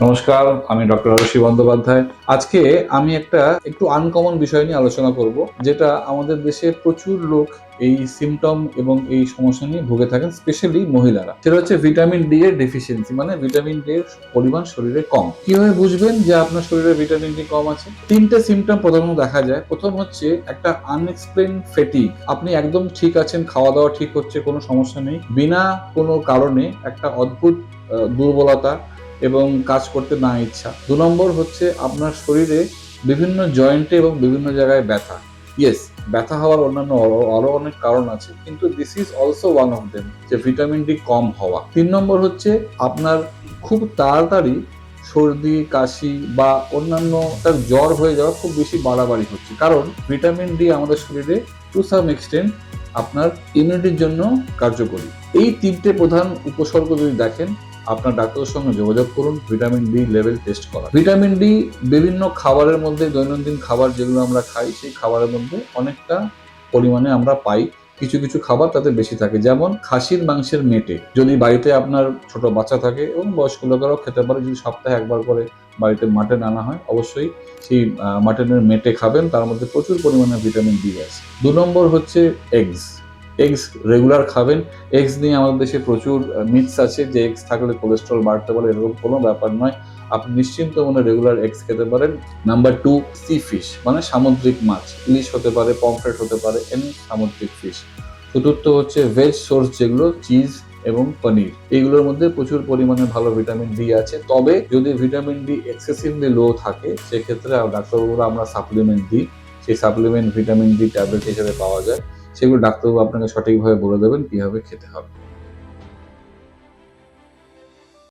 নমস্কার, আমি ডক্টর আরুষি বন্দ্যোপাধ্যায়। আজকে আমি একটু আনকমন বিষয় নিয়ে আলোচনা করব, যেটা আমাদের দেশে প্রচুর লোক এই সিমটম এবং এই সমস্যা নিয়ে ভুগে থাকেন, স্পেশালি মহিলারা। সেটা হচ্ছে ভিটামিন ডি এর ডেফিসিয়েন্সি, মানে ভিটামিন ডি এর পরিমাণ শরীরে কম। কিভাবে বুঝবেন যে আপনার শরীরে ভিটামিন ডি কম আছে? তিনটে সিমটম প্রথমত দেখা যায়। প্রথম হচ্ছে একটা আনএক্সপ্লেইন ফেটিগ। আপনি একদম ঠিক আছেন, খাওয়া দাওয়া ঠিক হচ্ছে, কোনো সমস্যা নেই, বিনা কোনো কারণে একটা অদ্ভুত দুর্বলতা এবং কাজ করতে না ইচ্ছা। ২ নম্বর হচ্ছে আপনার শরীরে বিভিন্ন জয়েন্টে এবং বিভিন্ন জায়গায় ব্যথা। ইয়েস, ব্যথা হওয়ার অন্যান্য আরো অনেক কারণ আছে, কিন্তু this is also one of them, যে ভিটামিন ডি কম হওয়া। ৩ নম্বর হচ্ছে আপনার খুব তাড়াতাড়ি সর্দি, কাশি বা অন্যান্য তার জ্বর হয়ে যাওয়া খুব বেশি বাড়াবাড়ি হচ্ছে, কারণ ভিটামিন ডি আমাদের শরীরে টু সাম এক্সটেন্ট আপনার ইমিউনিটির জন্য কার্যকরী। এই তিনটে প্রধান উপসর্গ যদি দেখেন, আপনার ডাক্তারের সঙ্গে যোগাযোগ করুন। ভিটামিন ডি লেভেল টেস্ট করা। ভিটামিন ডি বিভিন্ন খাবারের মধ্যে, দৈনন্দিন খাবার যেগুলো আমরা খাই, সেই খাবারের মধ্যে অনেকটা পরিমাণে আমরা পাই। কিছু কিছু খাবার তাতে বেশি থাকে, যেমন খাসির মাংসের মেটে। যদি বাড়িতে আপনার ছোট বাচ্চা থাকে, এবং বয়স্ক লোকেরাও খেতে পারে, যদি সপ্তাহে একবার করে বাড়িতে মাটন আনা হয়, অবশ্যই সেই মাটনের মেটে খাবেন, তার মধ্যে প্রচুর পরিমাণে ভিটামিন ডি আছে। ২ নম্বর হচ্ছে এগস। এগস রেগুলার খাবেন। এগস নিয়ে আমাদের দেশে প্রচুর মিথস আছে, যে এগস থাকলে কোলেস্ট্রল বাড়তে পারে। এরকম কোনো ব্যাপার নয়, আপনি নিশ্চিন্ত মনে রেগুলার এগস খেতে পারেন। নাম্বার 2, সি ফিশ, মানে সামুদ্রিক মাছ। ইলিশ হতে পারে, পমফ্রেট হতে পারে, এনি সামুদ্রিক ফিশ। চতুর্থ হচ্ছে ভেজ সোর্স, যেগুলো চিজ এবং পনির। এইগুলোর মধ্যে প্রচুর পরিমাণে ভালো ভিটামিন ডি আছে। তবে যদি ভিটামিন ডি এক্সেসিভলি লো থাকে, সেক্ষেত্রে ডাক্তারবাবুরা আমরা সাপ্লিমেন্ট দিই। সেই সাপ্লিমেন্ট ভিটামিন ডি ট্যাবলেট হিসেবে পাওয়া যায়। সেগুলো ডাক্তারবাবু আপনাকে সঠিকভাবে বলে দেবেন কিভাবে খেতে হবে।